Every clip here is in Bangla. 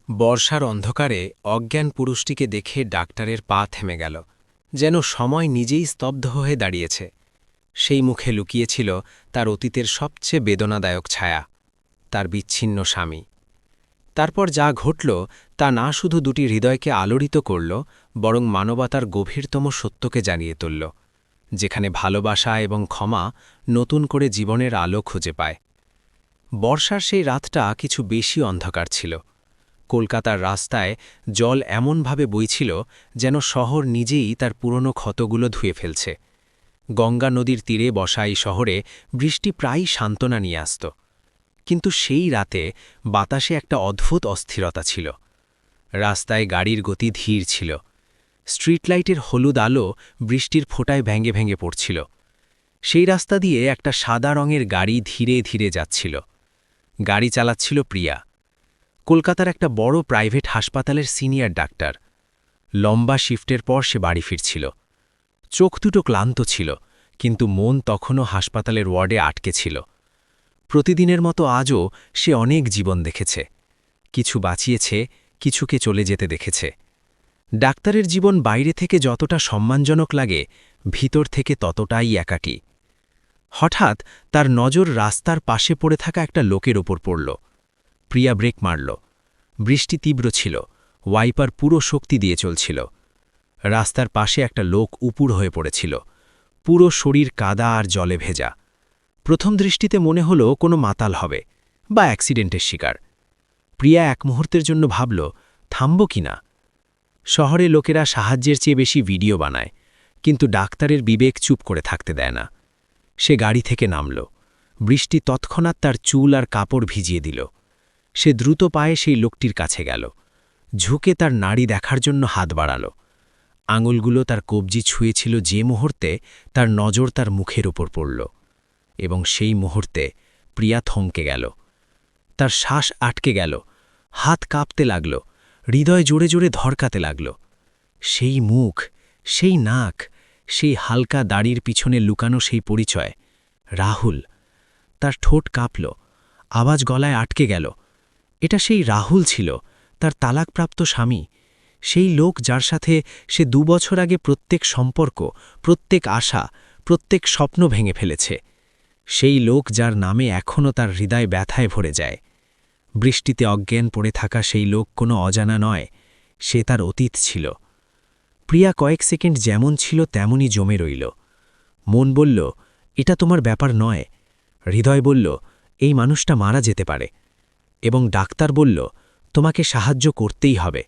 বর্ষার অন্ধকারে অজ্ঞান পুরুষটিকে দেখে ডাক্তারের পা থেমে গেল, যেন সময় নিজেই স্তব্ধ হয়ে দাঁড়িয়েছে। সেই মুখে লুকিয়েছিল তার অতীতের সবচেয়ে বেদনাদায়ক ছায়া, তার বিচ্ছিন্ন স্বামী। তারপর যা ঘটল তা না শুধু দুটি হৃদয়কে আলোড়িত করল, বরং মানবতার গভীরতম সত্যকে জানিয়ে তুলল, যেখানে ভালোবাসা এবং ক্ষমা নতুন করে জীবনের আলো খুঁজে পায়। বর্ষার সেই রাতটা কিছু বেশি অন্ধকার ছিল। কলকাতার রাস্তায় জল এমনভাবে বইছিল যেন শহর নিজেই তার পুরনো ক্ষতগুলো ধুয়ে ফেলছে। গঙ্গা নদীর তীরে বসা এই শহরে বৃষ্টি প্রায়ই সান্ত্বনা নিয়ে আসত, কিন্তু সেই রাতে বাতাসে একটা অদ্ভুত অস্থিরতা ছিল। রাস্তায় গাড়ির গতি ধীর ছিল। স্ট্রিট লাইটের হলুদ আলো বৃষ্টির ফোঁটায় ভেঙে ভেঙে পড়ছিল। সেই রাস্তা দিয়ে একটা সাদা রঙের গাড়ি ধীরে ধীরে যাচ্ছিল। গাড়ি চালাচ্ছিল প্রিয়া, কলকাতার একটা বড় প্রাইভেট হাসপাতালের সিনিয়র ডাক্তার। লম্বা শিফটের পর সে বাড়ি ফিরছিল। চোখ দুটো ক্লান্ত ছিল, কিন্তু মন তখনও হাসপাতালের ওয়ার্ডে আটকে ছিল। প্রতিদিনের মতো আজও সে অনেক জীবন দেখেছে, কিছু বাঁচিয়েছে, কিছুকে চলে যেতে দেখেছে। ডাক্তারের জীবন বাইরে থেকে যতটা সম্মানজনক লাগে, ভিতর থেকে ততটাই একাকী। হঠাৎ তার নজর রাস্তার পাশে পড়ে থাকা একটা লোকের ওপর পড়ল। প্রিয়া ব্রেক মারল। বৃষ্টি তীব্র ছিল, ওয়াইপার পুরো শক্তি দিয়ে চলছিল। রাস্তার পাশে একটা লোক উপুড় হয়ে পড়েছিল, পুরো শরীর কাদা আর জলে ভেজা। প্রথম দৃষ্টিতে মনে হলো কোনো মাতাল হবে বা অ্যাক্সিডেন্টের শিকার। প্রিয়া এক মুহূর্তের জন্য ভাবল, থামব কিনা। শহরে লোকেরা সাহায্যের চেয়ে বেশি ভিডিও বানায়, কিন্তু ডাক্তারের বিবেক চুপ করে থাকতে দেয় না। সে গাড়ি থেকে নামল। বৃষ্টি তৎক্ষণাৎ তার চুল আর কাপড় ভিজিয়ে দিল। সে দ্রুত পায়ে সেই লোকটির কাছে গেল, ঝুঁকে তার নাড়ি দেখার জন্য হাত বাড়াল। আঙুলগুলো তার কবজি ছুঁয়েছিল যে মুহূর্তে তার নজর তার মুখের ওপর পড়ল, এবং সেই মুহূর্তে প্রিয়া থমকে গেল। তার শ্বাস আটকে গেল, হাত কাঁপতে লাগল, হৃদয় জোরে জোরে ধড়কাতে লাগল। সেই মুখ, সেই নাক, সেই হালকা দাড়ির পিছনে লুকানো সেই পরিচয়, রাহুল। তার ঠোঁট কাঁপল, আওয়াজ গলায় আটকে গেল। এটা সেই রাহুল ছিল, তার তালাকপ্রাপ্ত স্বামী, সেই লোক যার সাথে সে 2 বছর আগে প্রত্যেক সম্পর্ক, প্রত্যেক আশা, প্রত্যেক স্বপ্ন ভেঙে ফেলেছে। সেই লোক যার নামে এখনও তার হৃদয় ব্যথায় ভরে যায়। বৃষ্টিতে অজ্ঞান পড়ে থাকা সেই লোক কোনো অজানা নয়, সে তার অতীত ছিল। প্রিয়া কয়েক সেকেন্ড যেমন ছিল তেমনই জমে রইল। মন বলল, এটা তোমার ব্যাপার নয়। হৃদয় বলল, এই মানুষটা মারা যেতে পারে। এবং ডাক্তার বলল, তোমাকে সাহায্য করতেই হবে।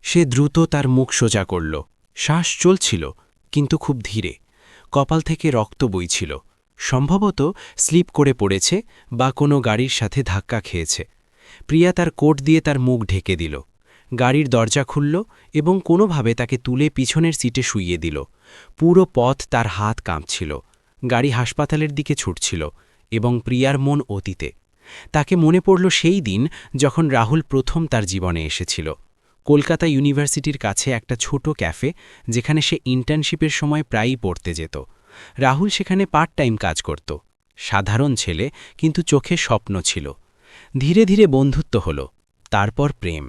সে দ্রুত তার মুখ সোজা করল। শ্বাস চলছিল, কিন্তু খুব ধীরে। কপাল থেকে রক্ত বইছিল। সম্ভবত স্লিপ করে পড়েছে বা কোনো গাড়ির সাথে ধাক্কা খেয়েছে। প্রিয়া তার কোট দিয়ে তার মুখ ঢেকে দিল। গাড়ির দরজা খুলল এবং কোনোভাবে তাকে তুলে পিছনের সিটে শুইয়ে দিল। পুরো পথ তার হাত কাঁপছিল। গাড়ি হাসপাতালের দিকে ছুটছিল, এবং প্রিয়ার মন অতীতে। তাকে মনে পড়ল সেই দিন যখন রাহুল প্রথম তার জীবনে এসেছিল। কলকাতা ইউনিভার্সিটির কাছে একটা ছোট ক্যাফে, যেখানে সে ইন্টার্নশিপের সময় প্রায়ই পড়তে যেত। রাহুল সেখানে পার্ট টাইম কাজ করত। সাধারণ ছেলে, কিন্তু চোখে স্বপ্ন ছিল। ধীরে ধীরে বন্ধুত্ব হল, তারপর প্রেম।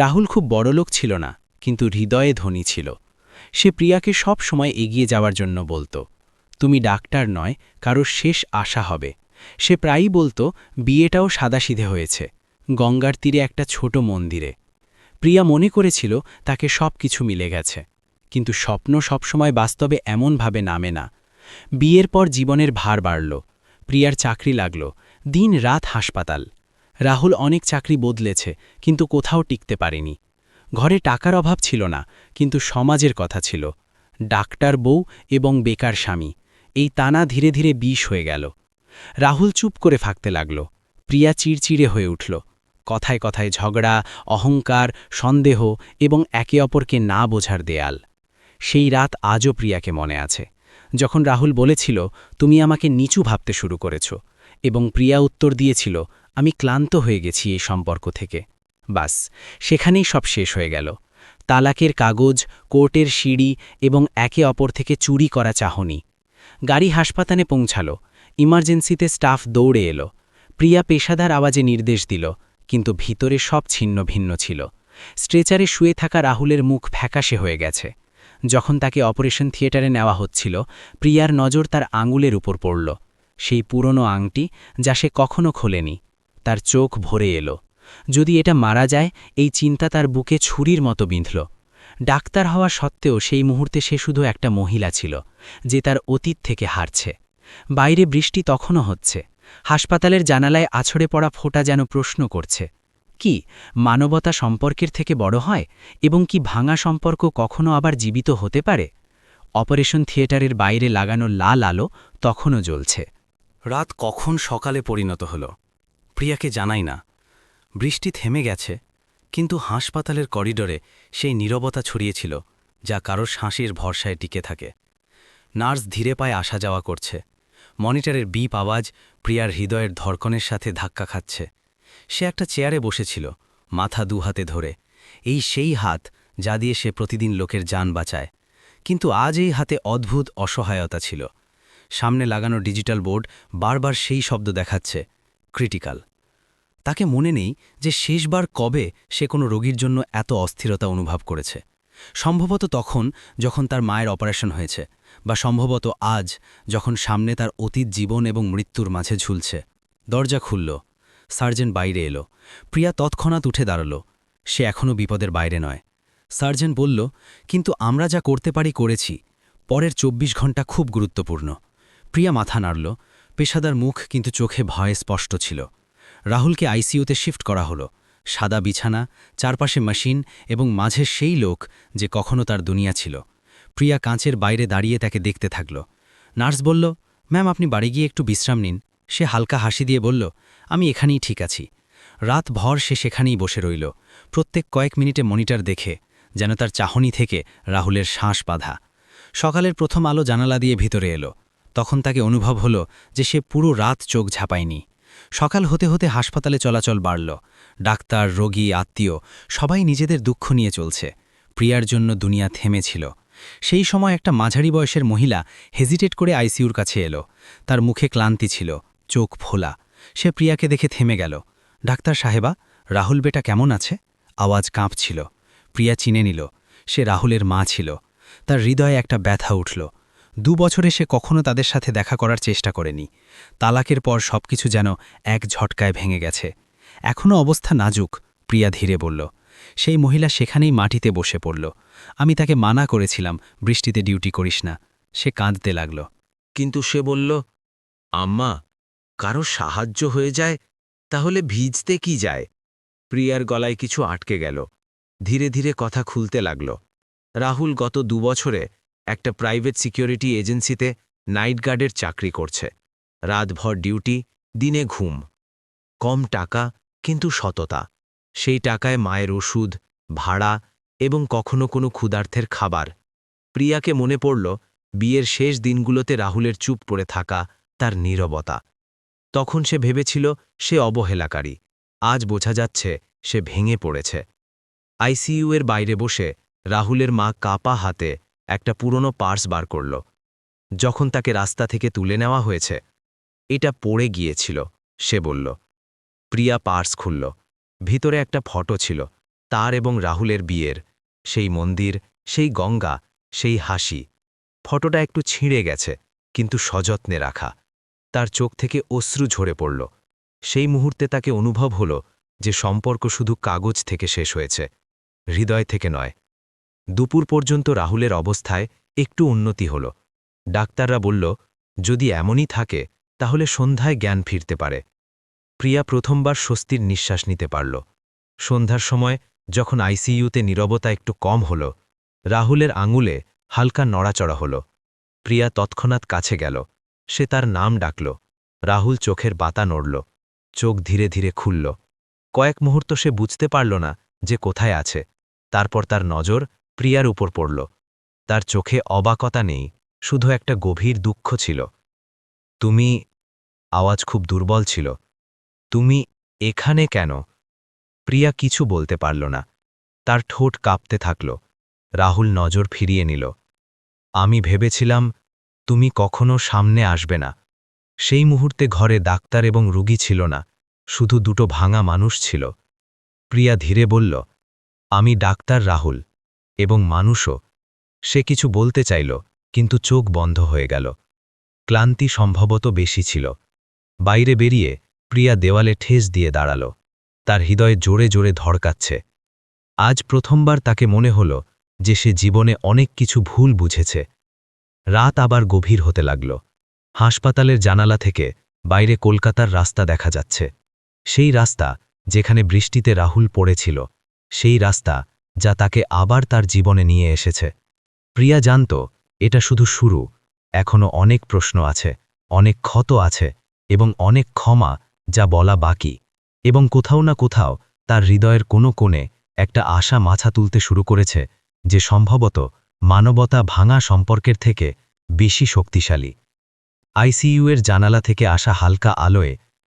রাহুল খুব বড়লোক ছিল না, কিন্তু হৃদয়ে ধনী ছিল। সে প্রিয়াকে সব সময় এগিয়ে যাওয়ার জন্য বলত, তুমি ডাক্তার নয়, কারোর শেষ আশা হবে। সে প্রায়ই বলতো, বিয়েটাও সাদাসিধে হয়েছে, গঙ্গার তীরে একটা ছোট মন্দিরে। প্রিয়া মনে করেছিল তাকে সব কিছু মিলে গেছে, কিন্তু স্বপ্ন সবসময় বাস্তবে এমনভাবে নামে না। বিয়ের পর জীবনের ভার বাড়ল। প্রিয়ার চাকরি লাগল, দিন রাত হাসপাতাল। রাহুল অনেক চাকরি বদলেছে, কিন্তু কোথাও টিকতে পারেনি। ঘরে টাকার অভাব ছিল না, কিন্তু সমাজের কথা ছিল। ডাক্তার বউ এবং বেকার স্বামী, এই টানা ধীরে ধীরে বিষ হয়ে গেল। রাহুল চুপ করে থাকতে লাগল। প্রিয়া চিড়চিড়ে হয়ে উঠল। কথায় কথায় ঝগড়া, অহংকার, সন্দেহ এবং একে অপরকে না বোঝার দেয়াল। সেই রাত আজও প্রিয়াকে মনে আছে, যখন রাহুল বলেছিল, তুমি আমাকে নিচু ভাবতে শুরু করেছ, এবং প্রিয়া উত্তর দিয়েছিল, আমি ক্লান্ত হয়ে গেছি এই সম্পর্ক থেকে। বাস, সেখানেই সব শেষ হয়ে গেল। তালাকের কাগজ, কোর্টের সিঁড়ি এবং একে অপর থেকে চুরি করা চাহনি। গাড়ি হাসপাতালে পৌঁছাল। ইমার্জেন্সিতে স্টাফ দৌড়ে এলো। প্রিয়া পেশাদার আওয়াজে নির্দেশ দিল, কিন্তু ভিতরে সব ছিন্ন ভিন্ন ছিল। স্ট্রেচারে শুয়ে থাকা রাহুলের মুখ ফ্যাকাশে হয়ে গেছে। যখন তাকে অপারেশন থিয়েটারে নেওয়া হচ্ছিল, প্রিয়ার নজর তার আঙুলের উপর পড়ল। সেই পুরনো আংটি, যা সে কখনো খোলেনি। তার চোখ ভরে এলো। যদি এটা মারা যায়, এই চিন্তা তার বুকে ছুরির মতো বিঁধল। ডাক্তার হওয়া সত্ত্বেও সেই মুহূর্তে সে শুধু একটা মহিলা ছিল, যে তার অতীত থেকে হারছে। বাইরে বৃষ্টি তখনও হচ্ছে। হাসপাতালের জানালায় আছড়ে পড়া ফোঁটা যেন প্রশ্ন করছে, কি মানবতা সম্পর্কের থেকে বড় হয়, এবং কি ভাঙা সম্পর্ক কখনো আবার জীবিত হতে পারে? অপারেশন থিয়েটারের বাইরে লাগানো লাল আলো তখনও জ্বলছে। রাত কখন সকালে পরিণত হল প্রিয়াকে জানাই না। বৃষ্টি থেমে গেছে, কিন্তু হাসপাতালের করিডোরে সেই নীরবতা ছড়িয়েছিল, যা কারোর শ্বাসের ভরসায় টিকে থাকে। নার্স ধীরে পায়ে আসা যাওয়া করছে। মনিটরের বিপ আওয়াজ প্রিয়ার হৃদয়ের ধড়কনের সাথে ধাক্কা খাচ্ছে। সে একটা চেয়ারে বসেছিল, মাথা দুহাতে ধরে। এই সেই হাত যা দিয়ে সে প্রতিদিন লোকের জান বাঁচায়। কিন্তু আজ এই হাতে অদ্ভুত অসহায়তা ছিল। সামনে লাগানো ডিজিটাল বোর্ড বারবার সেই শব্দ দেখাচ্ছে, ক্রিটিক্যাল। তাকে মনে নেই যে শেষবার কবে সে কোনো রোগীর জন্য এত অস্থিরতা অনুভব করেছে। সম্ভবত তখন, যখন তার মায়ের অপারেশন হয়েছে, বা সম্ভবত আজ, যখন সামনে তার অতীত জীবন এবং মৃত্যুর মাঝে ঝুলছে। দরজা খুলল। সার্জন বাইরে এলো। প্রিয়া তৎক্ষণাৎ উঠে দাঁড়াল। সে এখনও বিপদের বাইরে নয়। সার্জন বলল, কিন্তু আমরা যা করতে পারি করেছি। পরের ২৪ ঘন্টা খুব গুরুত্বপূর্ণ। প্রিয়া মাথা নাড়ল। পেশাদার মুখ, কিন্তু চোখে ভয় স্পষ্ট ছিল। রাহুলকে আইসিইউতে শিফট করা হলো। সাদা বিছানা, চারপাশে মেশিন, এবং মাঝে সেই লোক যে কখনো তার দুনিয়া ছিল। প্রিয়া কাঁচের বাইরে দাঁড়িয়ে তাকে দেখতে থাকল। নার্স বলল, ম্যাম, আপনি বাড়ি গিয়ে একটু বিশ্রাম নিন। সে হালকা হাসি দিয়ে বলল, আমি এখানেই ঠিক আছি। রাত ভর সে সেখানেই বসে রইল, প্রত্যেক কয়েক মিনিটে মনিটর দেখে, যেন তার চাহনি থেকে রাহুলের শ্বাস বাঁধা। সকালের প্রথম আলো জানালা দিয়ে ভিতরে এলো। তখন তাকে অনুভব হলো যে সে পুরো রাত চোখ ঝাঁপায়নি। সকাল হতে হতে হাসপাতালে চলাচল বাড়ল। ডাক্তার, রোগী, আত্মীয় সবাই নিজেদের দুঃখ নিয়ে চলছে। প্রিয়ার জন্য দুনিয়া থেমেছিল। সেই সময় একটা মাঝারি বয়সের মহিলা হেজিটেট করে আইসিইউর কাছে এলো। তার মুখে ক্লান্তি ছিল, চোখ ফোলা। সে প্রিয়াকে দেখে থেমে গেল। ডাক্তার সাহেবা, রাহুল বেটা কেমন আছে? আওয়াজ কাঁপছিল। প্রিয়া চিনে নিল, সে রাহুলের মা ছিল। তার হৃদয়ে একটা ব্যথা উঠল। ২ বছরে সে কখনো তাদের সাথে দেখা করার চেষ্টা করেনি। তালাকের পর সবকিছু যেন এক ঝটকায় ভেঙে গেছে। এখনও অবস্থা নাজুক, প্রিয়া ধীরে বলল। সেই মহিলা সেখানেই মাটিতে বসে পড়ল। আমি তাকে মানা করেছিলাম, বৃষ্টিতে ডিউটি করিস না। সে কাঁদতে লাগল। কিন্তু সে বলল, আম্মা, কারো সাহায্য হয়ে যায় তাহলে ভিজতে কি যায়? প্রিয়ার গলায় কিছু আটকে গেল। ধীরে ধীরে কথা খুলতে লাগল। রাহুল গত ২ বছরে একটা প্রাইভেট সিকিউরিটি এজেন্সিতে নাইট গার্ডের চাকরি করছে। রাতভর ডিউটি, দিনে ঘুম। কম টাকা, কিন্তু সততা। সেই টাকায় মায়ের ওষুধ, ভাড়া এবং কখনো কোনো ক্ষুধার্থের খাবার। প্রিয়াকে মনে পড়ল বিয়ের শেষ দিনগুলোতে রাহুলের চুপ পড়ে থাকা, তার নীরবতা। তখন সে ভেবেছিল সে অবহেলাকারী। আজ বোঝা যাচ্ছে সে ভেঙে পড়েছে। আইসিইউ এর বাইরে বসে রাহুলের মা কাপা হাতে একটা পুরনো পার্স বার করল। যখন তাকে রাস্তা থেকে তুলে নেওয়া হয়েছে, এটা পড়ে গিয়েছিল, সে বলল। প্রিয়া পার্স খুলল। ভিতরে একটা ফটো ছিল, তার এবং রাহুলের বিয়ের। সেই মন্দির, সেই গঙ্গা, সেই হাসি। ফটোটা একটু ছিঁড়ে গেছে, কিন্তু সযত্নে রাখা। তার চোখ থেকে অশ্রু ঝরে পড়ল। সেই মুহূর্তে তাকে অনুভব হল যে সম্পর্ক শুধু কাগজ থেকে শেষ হয়েছে, হৃদয় থেকে নয়। দুপুর পর্যন্ত রাহুলের অবস্থায় একটু উন্নতি হল। ডাক্তাররা বলল, যদি এমনই থাকে তাহলে সন্ধ্যায় জ্ঞান ফিরতে পারে। প্রিয়া প্রথমবার স্বস্তির নিঃশ্বাস নিতে পারল। সন্ধ্যার সময় যখন আইসিইউতে নীরবতা একটু কম হল, রাহুলের আঙুলে হালকা নড়াচড়া হল। প্রিয়া তৎক্ষণাৎ কাছে গেল। সে তার নাম ডাকল। রাহুল চোখের পাতা নড়ল। চোখ ধীরে ধীরে খুলল। কয়েক মুহূর্ত সে বুঝতে পারল না যে কোথায় আছে। তারপর তার নজর প্রিয়ার উপর পড়ল। তার চোখে অবাকতা নেই, শুধু একটা গভীর দুঃখ ছিল। তুমি, আওয়াজ খুব দুর্বল ছিল, তুমি এখানে কেন? প্রিয়া কিছু বলতে পারল না। তার ঠোঁট কাঁপতে থাকল। রাহুল নজর ফিরিয়ে নিল। আমি ভেবেছিলাম তুমি কখনো সামনে আসবে না। সেই মুহূর্তে ঘরে ডাক্তার এবং রোগী ছিল না, শুধু দুটো ভাঙা মানুষ ছিল। প্রিয়া ধীরে বলল, আমি ডাক্তার রাহুল, এবং মানুষও। সে কিছু বলতে চাইল, কিন্তু চোখ বন্ধ হয়ে গেল। ক্লান্তি সম্ভবত বেশি ছিল। বাইরে বেরিয়ে প্রিয়া দেওয়ালে ঠেস দিয়ে দাঁড়াল। তার হৃদয়ে জোরে জোরে ধড়কাচ্ছে। আজ প্রথমবার তাকে মনে হল যে সে জীবনে অনেক কিছু ভুল বুঝেছে। রাত আবার গভীর হতে লাগল। হাসপাতালের জানালা থেকে বাইরে কলকাতার রাস্তা দেখা যাচ্ছে। সেই রাস্তা যেখানে বৃষ্টিতে রাহুল পড়েছিল, সেই রাস্তা যা তাকে আবার তার জীবনে নিয়ে এসেছে। প্রিয়া জানত এটা শুধু শুরু। এখনো অনেক প্রশ্ন আছে, অনেক ক্ষত আছে, এবং অনেক ক্ষমা যা বলা বাকি। এবং কোথাও না কোথাও তার হৃদয়ের কোনো কোণে একটা আশা মাথা তুলতে শুরু করেছে, যে সম্ভবত মানবতা ভাঙা সম্পর্কের থেকে বেশি শক্তিশালী। আইসিইউ এর জানালা থেকে আসা হালকা আলোয়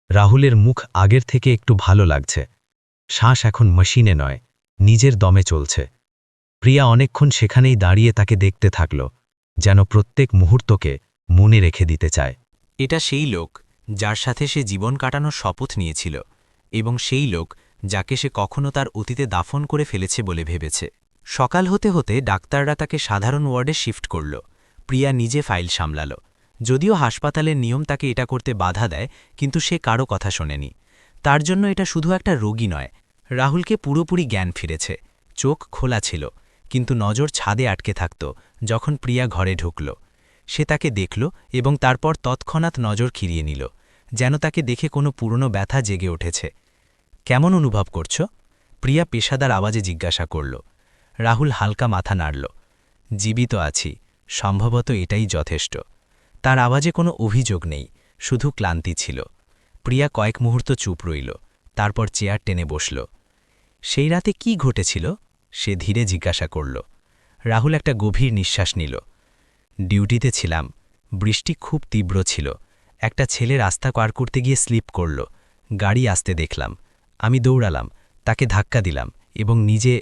রাহুলের মুখ আগের থেকে একটু ভালো লাগছে। শ্বাস এখন মেশিনে নয়, নিজের দমে চলছে। প্রিয়া অনেকক্ষণ সেখানেই দাঁড়িয়ে তাকে দেখতে থাকল, যেন প্রত্যেক মুহূর্তকে মনে রেখে দিতে চায়। এটা সেই লোক যার সাথে সে জীবন কাটানোর শপথ নিয়েছিল, এবং সেই লোক যাকে সে কখনো তার অতীতে দাফন করে ফেলেছে বলে ভেবেছে। সকাল হতে হতে ডাক্তাররা তাকে সাধারণ ওয়ার্ডে শিফট করল। প্রিয়া নিজে ফাইল সামলাল। যদিও হাসপাতালের নিয়ম তাকে এটা করতে বাধা দেয়, কিন্তু সে কারো কথা শোনেনি। তার জন্য এটা শুধু একটা রোগী নয়। রাহুলকে পুরোপুরি জ্ঞান ফিরেছে। চোখ খোলা ছিল, কিন্তু নজর ছাদে আটকে থাকত যখন প্রিয়া ঘরে ঢুকল। সে তাকে দেখল এবং তারপর তৎক্ষণাৎ নজর খিরিয়ে নিল, যেন তাকে দেখে কোনো পুরনো ব্যথা জেগে উঠেছে। কেমন অনুভব করছ? প্রিয়া পেশাদার আওয়াজে জিজ্ঞাসা করল। রাহুল হালকা মাথা নাড়ল। জীবিত আছি, সম্ভবত এটাই যথেষ্ট। তার আওয়াজে কোনো অভিযোগ নেই, শুধু ক্লান্তি ছিল। প্রিয়া কয়েক মুহূর্ত চুপ রইল, তারপর চেয়ার টেনে বসল। সেই রাতে কি ঘটেছিল? সে ধীরে জিজ্ঞাসা করল। রাহুল একটা গভীর নিঃশ্বাস নিল। ডিউটিতে ছিলাম। বৃষ্টি খুব তীব্র ছিল। একটা ছেলে রাস্তা পার করতে গিয়ে স্লিপ করল। গাড়ি আসতে দেখলাম। আমি দৌড়ালাম, তাকে ধাক্কা দিলাম, এবং নিজে।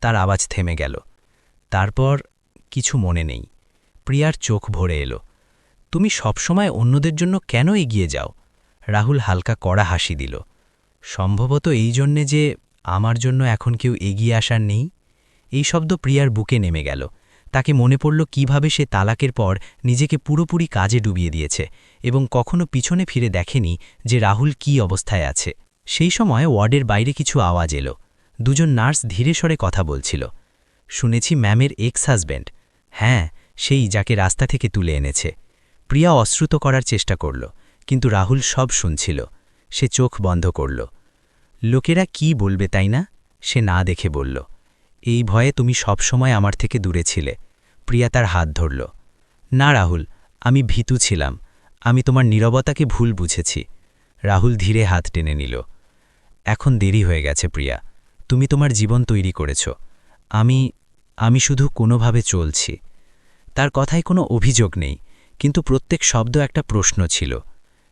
তার আওয়াজ থেমে গেল। তারপর কিছু মনে নেই। প্রিয়ার চোখ ভরে এলো। তুমি সবসময় অন্যদের জন্য কেন এগিয়ে যাও? রাহুল হালকা কড়া হাসি দিল। সম্ভবত এই জন্যে যে আমার জন্য এখন কেউ এগিয়ে আসার নেই। এই শব্দ প্রিয়ার বুকে নেমে গেল। তাকে মনে পড়ল কিভাবে সে তালাকের পর নিজেকে পুরোপুরি কাজে ডুবিয়ে দিয়েছে, এবং কখনো পিছনে ফিরে দেখেনি যে রাহুল কী অবস্থায় আছে। সেই সময় ওয়ার্ডের বাইরে কিছু আওয়াজ এলো। দুজন নার্স ধীরে স্বরে কথা বলছিল। শুনেছি ম্যামের এক্স হাজব্যান্ড। হ্যাঁ, সেই যাকে রাস্তা থেকে তুলে এনেছে। প্রিয়া অশ্রুত করার চেষ্টা করল, কিন্তু রাহুল সব শুনছিল। সে চোখ বন্ধ করল। লোকেরা কি বলবে তাই না? সে না দেখে বলল, এই ভয়ে তুমি সবসময় আমার থেকে দূরে ছিলে। প্রিয়া তার হাত ধরল। না রাহুল, আমি ভীতু ছিলাম। আমি তোমার নীরবতাকে ভুল বুঝেছি। রাহুল ধীরে হাত টেনে নিল। এখন দেরি হয়ে গেছে প্রিয়া। তুমি তোমার জীবন তৈরি করেছ। আমি শুধু কোনোভাবে চলছি। তার কথায় কোনো অভিযোগ নেই, কিন্তু প্রত্যেক শব্দ একটা প্রশ্ন ছিল।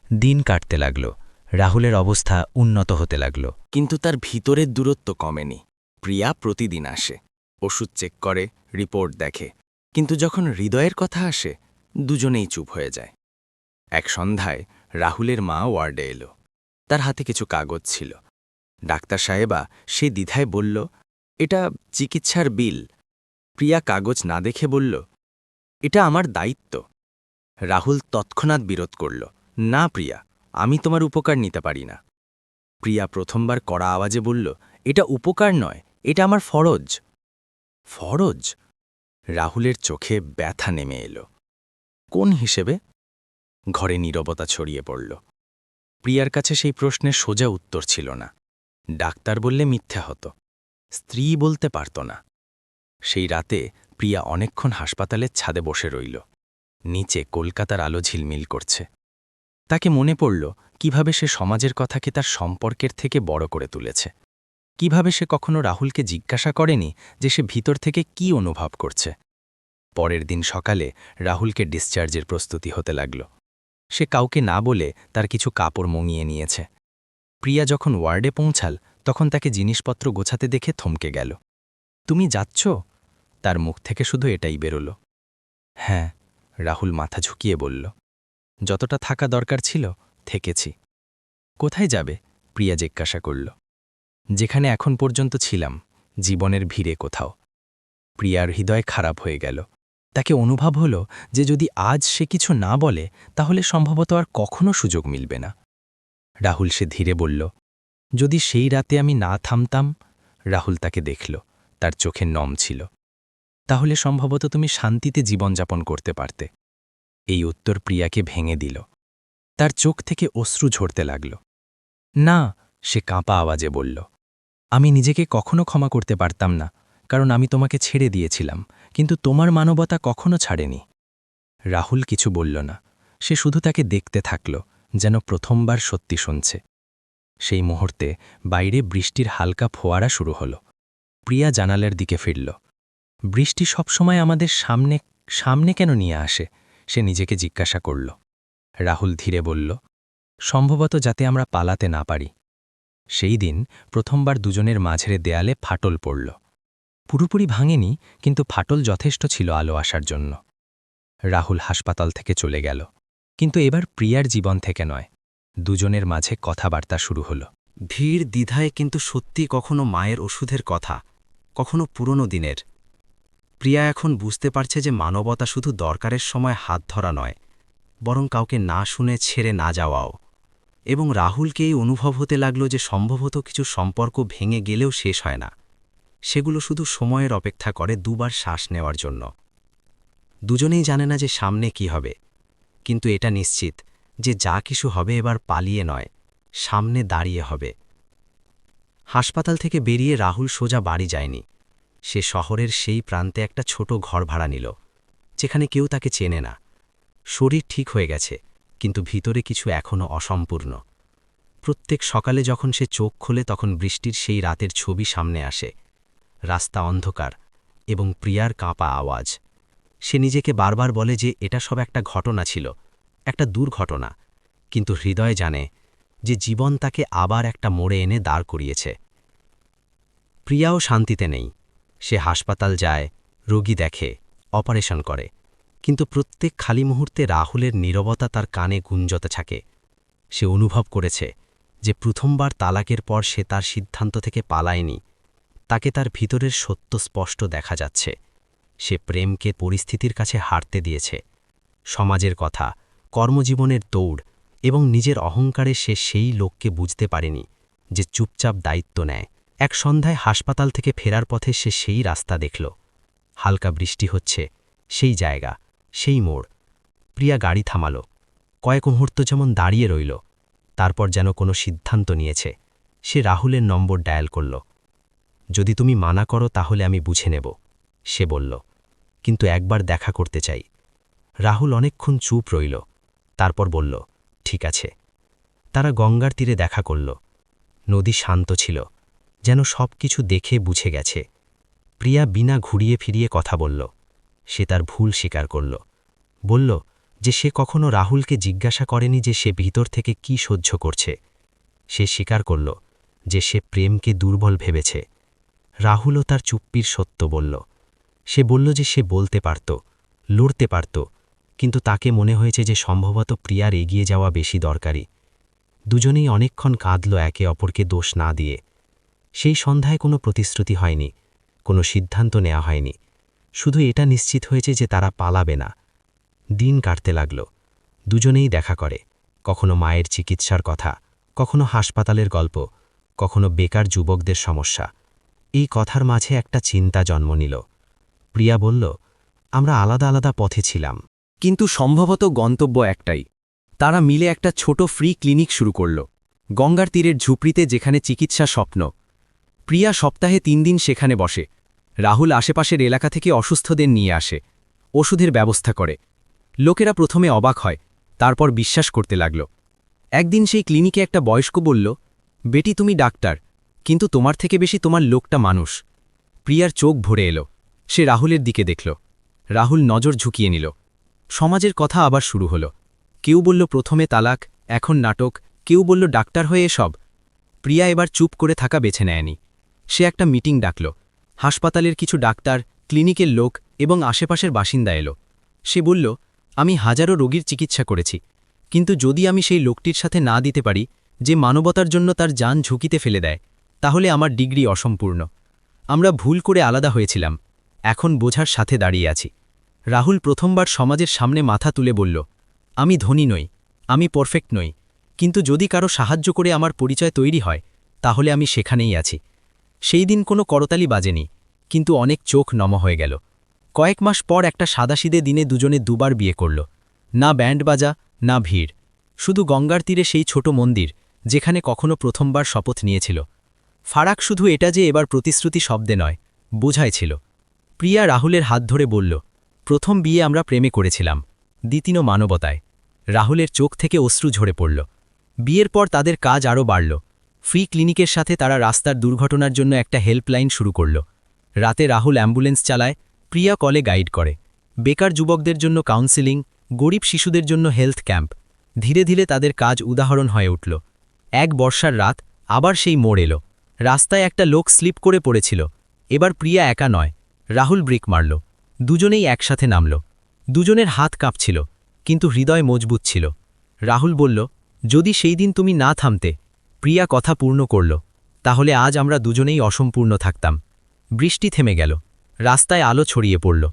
দিন কাটতে লাগল। রাহুলের অবস্থা উন্নত হতে লাগল। কিন্তু তার ভিতরের দূরত্ব কমেনি। প্রিয়া প্রতিদিন আসে, ওষুধ চেক করে, রিপোর্ট দেখে। কিন্তু যখন হৃদয়ের কথা আসে, দুজনেই চুপ হয়ে যায়। এক সন্ধ্যায় রাহুলের মা ওয়ার্ডে এলো। তার হাতে কিছু কাগজ ছিল। ডাক্তার সাহেবা সে দ্বিধায় বলল, এটা চিকিৎসার বিল। প্রিয়া কাগজ না দেখে বলল, এটা আমার দায়িত্ব। রাহুল তৎক্ষণাৎ বিরোধ করল, না প্রিয়া, আমি তোমার উপকার নিতে পারি না। প্রিয়া প্রথমবার কড়া আওয়াজে বলল, এটা উপকার নয়, এটা আমার ফরজ। ফরজ? রাহুলের চোখে ব্যথা নেমে এলো। কোন হিসেবে? ঘরে নীরবতা ছড়িয়ে পড়ল। প্রিয়ার কাছে সেই প্রশ্নের সোজা উত্তর ছিল না। ডাক্তার বললে মিথ্যা হতো, স্ত্রী বলতে পারত না। সেই রাতে প্রিয়া অনেকক্ষণ হাসপাতালের ছাদে বসে রইল। নিচে কলকাতার আলো ঝিলমিল করছে। তাকে মনে পড়ল কিভাবে সে সমাজের কথাকে তার সম্পর্কের থেকে বড় করে তুলেছে। কিভাবে সে কখনো রাহুলকে জিজ্ঞাসা করেনি যে সে ভিতর থেকে কি অনুভব করছে। পরের দিন সকালে রাহুলকে ডিসচার্জের প্রস্তুতি হতে লাগল। সে কাউকে না বলে তার কিছু কাপড় মঙিয়ে নিয়েছে। প্রিয়া যখন ওয়ার্ডে পৌঁছাল, তখন তাকে জিনিসপত্র গোছাতে দেখে থমকে গেল। তুমি যাচ্ছ? তার মুখ থেকে শুধু এটাই বেরোল। হ্যাঁ, রাহুল মাথা ঝুঁকিয়ে বলল। যতটা থাকা দরকার ছিল থেকেছি। কোথায় যাবে? প্রিয়া জিজ্ঞাসা করল। যেখানে এখন পর্যন্ত ছিলাম, জীবনের ভিড়ে কোথাও। প্রিয়ার হৃদয় খারাপ হয়ে গেল। তাকে অনুভব হল যে যদি আজ সে কিছু না বলে তাহলে সম্ভবত আর কখনো সুযোগ মিলবে না। রাহুল সে ধীরে বলল, যদি সেই রাতে আমি না থামতাম। রাহুল তাকে দেখল, তার চোখে নম ছিল। তাহলে সম্ভবত তুমি শান্তিতে জীবনযাপন করতে পারতে। এই উত্তর প্রিয়াকে ভেঙে দিল। তার চোখ থেকে অশ্রু ঝরতে লাগল। না, সে কাঁপা আওয়াজে বলল, আমি নিজেকে কখনো ক্ষমা করতে পারতাম না, কারণ আমি তোমাকে ছেড়ে দিয়েছিলাম, কিন্তু তোমার মানবতা কখনো ছাড়েনি। রাহুল কিছু বলল না, সে শুধু তাকে দেখতে থাকল, যেন প্রথমবার সত্যি শুনছে। সেই মুহূর্তে বাইরে বৃষ্টির হালকা ফোয়ারা শুরু হল। প্রিয়া জানালার দিকে ফিরল। বৃষ্টি সবসময় আমাদের সামনে সামনে কেন নিয়ে আসে, সে নিজেকে জিজ্ঞাসা করল। রাহুল ধীরে বলল, সম্ভবত যাতে আমরা পালাতে না পারি। সেই দিন প্রথমবার দুজনের মাঝের দেয়ালে ফাটল পড়ল। পুরোপুরি ভাঙেনি, কিন্তু ফাটল যথেষ্ট ছিল আলো আসার জন্য। রাহুল হাসপাতাল থেকে চলে গেল, কিন্তু এবার প্রিয়ার জীবন থেকে নয়। দুজনের মাঝে কথাবার্তা শুরু হল। ভিড় দ্বিধায়, কিন্তু সত্যি কখনো মায়ের ওষুধের কথা, কখনো পুরনো দিনের। প্রিয়া এখন বুঝতে পারছে যে মানবতা শুধু দরকারের সময় হাত ধরা নয়, বরং কাউকে না শুনে ছেড়ে না যাওয়াও। এবং রাহুলকে এই অনুভব হতে লাগল যে সম্ভবত কিছু সম্পর্ক ভেঙে গেলেও শেষ হয় না, সেগুলো শুধু সময়ের অপেক্ষা করে দুবার শ্বাস নেওয়ার জন্য। দুজনেই জানে না যে সামনে কি হবে, কিন্তু এটা নিশ্চিত যে যা কিছু হবে এবার পালিয়ে নয়, সামনে দাঁড়িয়ে হবে। হাসপাতাল থেকে বেরিয়ে রাহুল সোজা বাড়ি যায়নি। সে শহরের সেই প্রান্তে একটা ছোট ঘর ভাড়া নিল, যেখানে কেউ তাকে চেনে না। শরীর ঠিক হয়ে গেছে, কিন্তু ভিতরে কিছু এখনও অসম্পূর্ণ। প্রত্যেক সকালে যখন সে চোখ খোলে তখন বৃষ্টির সেই রাতের ছবি সামনে আসে। রাস্তা অন্ধকার এবং প্রিয়ার কাঁপা আওয়াজ। সে নিজেকে বারবার বলে যে এটা সব একটা ঘটনা ছিল, একটা দুর্ঘটনা, কিন্তু হৃদয় জানে যে জীবন তাকে আবার একটা মোড়ে এনে দাঁড় করিয়েছে। প্রিয়াও শান্তিতে নেই। সে হাসপাতাল যায়, রোগী দেখে, অপারেশন করে, কিন্তু প্রত্যেক খালি মুহূর্তে রাহুলের নীরবতা তার কানে গুঞ্জতে থাকে। সে অনুভব করেছে যে প্রথমবার তালাকের পর সে তার সিদ্ধান্ত থেকে পালায়নি। তাকে তার ভিতরের সত্য স্পষ্ট দেখা যাচ্ছে। সে প্রেমকে পরিস্থিতির কাছে হারতে দিয়েছে। সমাজের কথা, কর্মজীবনের দৌড় এবং নিজের অহংকারে সে সেই লোককে বুঝতে পারেনি যে চুপচাপ দায়িত্ব নেয়। এক সন্ধ্যায় হাসপাতাল থেকে ফেরার পথে সে সেই রাস্তা দেখল। হালকা বৃষ্টি হচ্ছে, সেই জায়গা, সেই মোড়। প্রিয়া গাড়ি থামাল, কয়েক মুহূর্ত যেমন দাঁড়িয়ে রইল, তারপর যেন কোনো সিদ্ধান্ত নিয়েছে। সে রাহুলের নম্বর ডায়াল করল। যদি তুমি মানা করো তাহলে আমি বুঝে নেব, সে বলল, কিন্তু একবার দেখা করতে চাই। রাহুল অনেকক্ষণ চুপ রইল, তারপর বলল, ঠিক আছে। তারা গঙ্গার তীরে দেখা করল। নদী শান্ত ছিল, যেন সব কিছু দেখে বুঝে গেছে। প্রিয়া বিনা ঘুরিয়ে ফিরিয়ে কথা বলল। সে তার ভুল স্বীকার করল। বলল যে সে কখনো রাহুলকে জিজ্ঞাসা করেনি যে সে ভিতর থেকে কি সহ্য করছে। সে স্বীকার করল যে সে প্রেমকে দুর্বল ভেবেছে। রাহুলও তার চুপ্পির সত্য বলল। সে বলল যে সে বলতে পারত, লড়তে পারত, কিন্তু তাকে মনে হয়েছে যে সম্ভবত প্রিয়ার এগিয়ে যাওয়া বেশি দরকারি। দুজনেই অনেকক্ষণ কাঁদল, একে অপরকে দোষ না দিয়ে। সেই সন্ধ্যায় কোনো প্রতিশ্রুতি হয়নি, কোনো সিদ্ধান্ত নেওয়া হয়নি, শুধু এটা নিশ্চিত হয়েছে যে তারা পালাবে না। দিন কাটতে লাগল। দুজনেই দেখা করে, কখনো মায়ের চিকিৎসার কথা, কখনো হাসপাতালের গল্প, কখনো বেকার যুবকদের সমস্যা। এই কথার মাঝে একটা চিন্তা জন্ম নিল। প্রিয়া বলল, আমরা আলাদা আলাদা পথে ছিলাম, কিন্তু সম্ভবত গন্তব্য একটাই। তারা মিলে একটা ছোট ফ্রি ক্লিনিক শুরু করল, গঙ্গার তীরের ঝুপড়িতে, যেখানে চিকিৎসা স্বপ্ন। প্রিয়া সপ্তাহে 3 দিন সেখানে বসে। রাহুল আশেপাশের এলাকা থেকে অসুস্থদের নিয়ে আসে, ওষুধের ব্যবস্থা করে। লোকেরা প্রথমে অবাক হয়, তারপর বিশ্বাস করতে লাগল। একদিন সেই ক্লিনিকে একটা বয়স্ক বলল, বেটি তুমি ডাক্তার, কিন্তু তোমার থেকে বেশি তোমার লোকটা মানুষ। প্রিয়ার চোখ ভরে এলো। সে রাহুলের দিকে দেখল। রাহুল নজর ঝুঁকিয়ে নিল। সমাজের কথা আবার শুরু হলো। কেউ বলল প্রথমে তালাক, এখন নাটক, কেউ বলল ডাক্তার হয়ে এসব। প্রিয়া এবার চুপ করে থাকা বেছে নেয়নি। সে একটা মিটিং ডাকল। হাসপাতালের কিছু ডাক্তার, ক্লিনিকের লোক এবং আশেপাশের বাসিন্দা এলো। সে বলল, আমি হাজারো রোগীর চিকিৎসা করেছি, কিন্তু যদি আমি সেই লোকটির সাথে না দিতে পারি যে মানবতার জন্য তার জান ঝুঁকিতে ফেলে দেয়, তাহলে আমার ডিগ্রি অসম্পূর্ণ। আমরা ভুল করে আলাদা হয়েছিলাম, এখন বোঝার সাথে দাঁড়িয়ে আছি। রাহুল প্রথমবার সমাজের সামনে মাথা তুলে বলল, আমি ধনী নই, আমি পারফেক্ট নই, কিন্তু যদি কারো সাহায্য করে আমার পরিচয় তৈরি হয়, তাহলে আমি সেখানেই আছি। সেই দিন কোনো করতালি বাজেনি, কিন্তু অনেক চোখ নম হয়ে গেল। কয়েক মাস পর একটা সাদাসিদে দিনে দুজনে দুবার বিয়ে করল। না ব্যান্ড বাজা, না ভিড়, শুধু গঙ্গার তীরে সেই ছোট মন্দির যেখানে কখনো প্রথমবার শপথ নিয়েছিল। ফারাক শুধু এটা যে এবার প্রতিশ্রুতি শব্দে নয়, বোঝাই ছিল। প্রিয়া রাহুলের হাত ধরে বলল, প্রথম বিয়ে আমরা প্রেমে করেছিলাম, দ্বিতীয় মানবতায়। রাহুলের চোখ থেকে অশ্রু ঝরে পড়ল। বিয়ের পর তাদের কাজ আরও বাড়ল। ফ্রি ক্লিনিকের সাথে তারা রাস্তার দুর্ঘটনার জন্য একটা হেল্পলাইন শুরু করল। রাতে রাহুল অ্যাম্বুলেন্স চালায়, প্রিয়া কলে গাইড করে। বেকার যুবকদের জন্য কাউন্সেলিং, গরিব শিশুদের জন্য হেলথ ক্যাম্প। ধীরে ধীরে তাদের কাজ উদাহরণ হয়ে উঠল। এক বর্ষার রাত আবার সেই মোড় এলো। রাস্তায় একটা লোক স্লিপ করে পড়েছিল। এবার প্রিয়া একা নয়, রাহুল ব্রেক মারল। দুজনেই একসাথে নামল। দুজনের হাত কাঁপছিল, কিন্তু হৃদয় মজবুত ছিল। রাহুল বলল, যদি সেই দিন তুমি না থামতে, প্রিয়া কথা পূর্ণ করল, তাহলে আজ আমরা দুজনেই অসম্পূর্ণ থাকতাম। বৃষ্টি থেমে গেল, রাস্তায় আলো ছড়িয়ে পড়ল।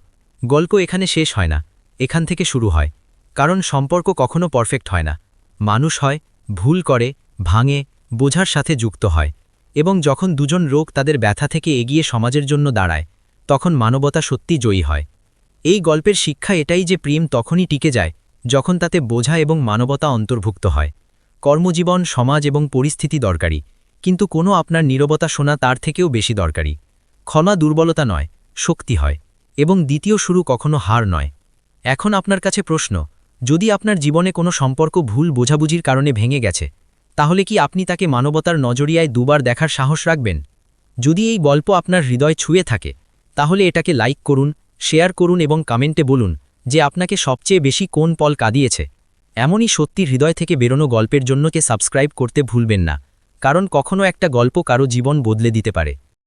গল্প এখানে শেষ হয় না, এখান থেকে শুরু হয়। কারণ সম্পর্ক কখনো পারফেক্ট হয় না। মানুষ হয়, ভুল করে, ভাঙে, বোঝার সাথে যুক্ত হয়। এবং যখন দুজন লোক তাদের ব্যথা থেকে এগিয়ে সমাজের জন্য দাঁড়ায়, তখন মানবতা সত্যি জয়ী হয়। এই গল্পের শিক্ষা এটাই যে প্রেম তখনই টিকে যায় যখন তাতে বোঝা এবং মানবতা অন্তর্ভুক্ত হয়। কর্মজীবন, সমাজ এবং পরিস্থিতি দরকারি, কিন্তু কোনো আপনার নীরবতা শোনা তার থেকেও বেশি দরকারি। ক্ষমা দুর্বলতা নয়, শক্তি হয়, এবং দ্বিতীয় শুরু কখনো হার নয়। এখন আপনার কাছে প্রশ্ন, যদি আপনার জীবনে কোনো সম্পর্ক ভুল বোঝাবুঝির কারণে ভেঙে গেছে, তাহলে কি আপনি তাকে মানবতার নজরিয়ায় দুবার দেখার সাহস রাখবেন? যদি এই গল্প আপনার হৃদয় ছুঁয়ে থাকে, তাহলে এটাকে লাইক করুন, শেয়ার করুন এবং কমেন্টে বলুন যে আপনাকে সবচেয়ে বেশি কোন পল কাঁদিয়েছে। এমনই সত্যি হৃদয় থেকে বেরোনো গল্পের জন্যকে সাবস্ক্রাইব করতে ভুলবেন না, কারণ কখনো একটা গল্প কারো জীবন বদলে দিতে পারে।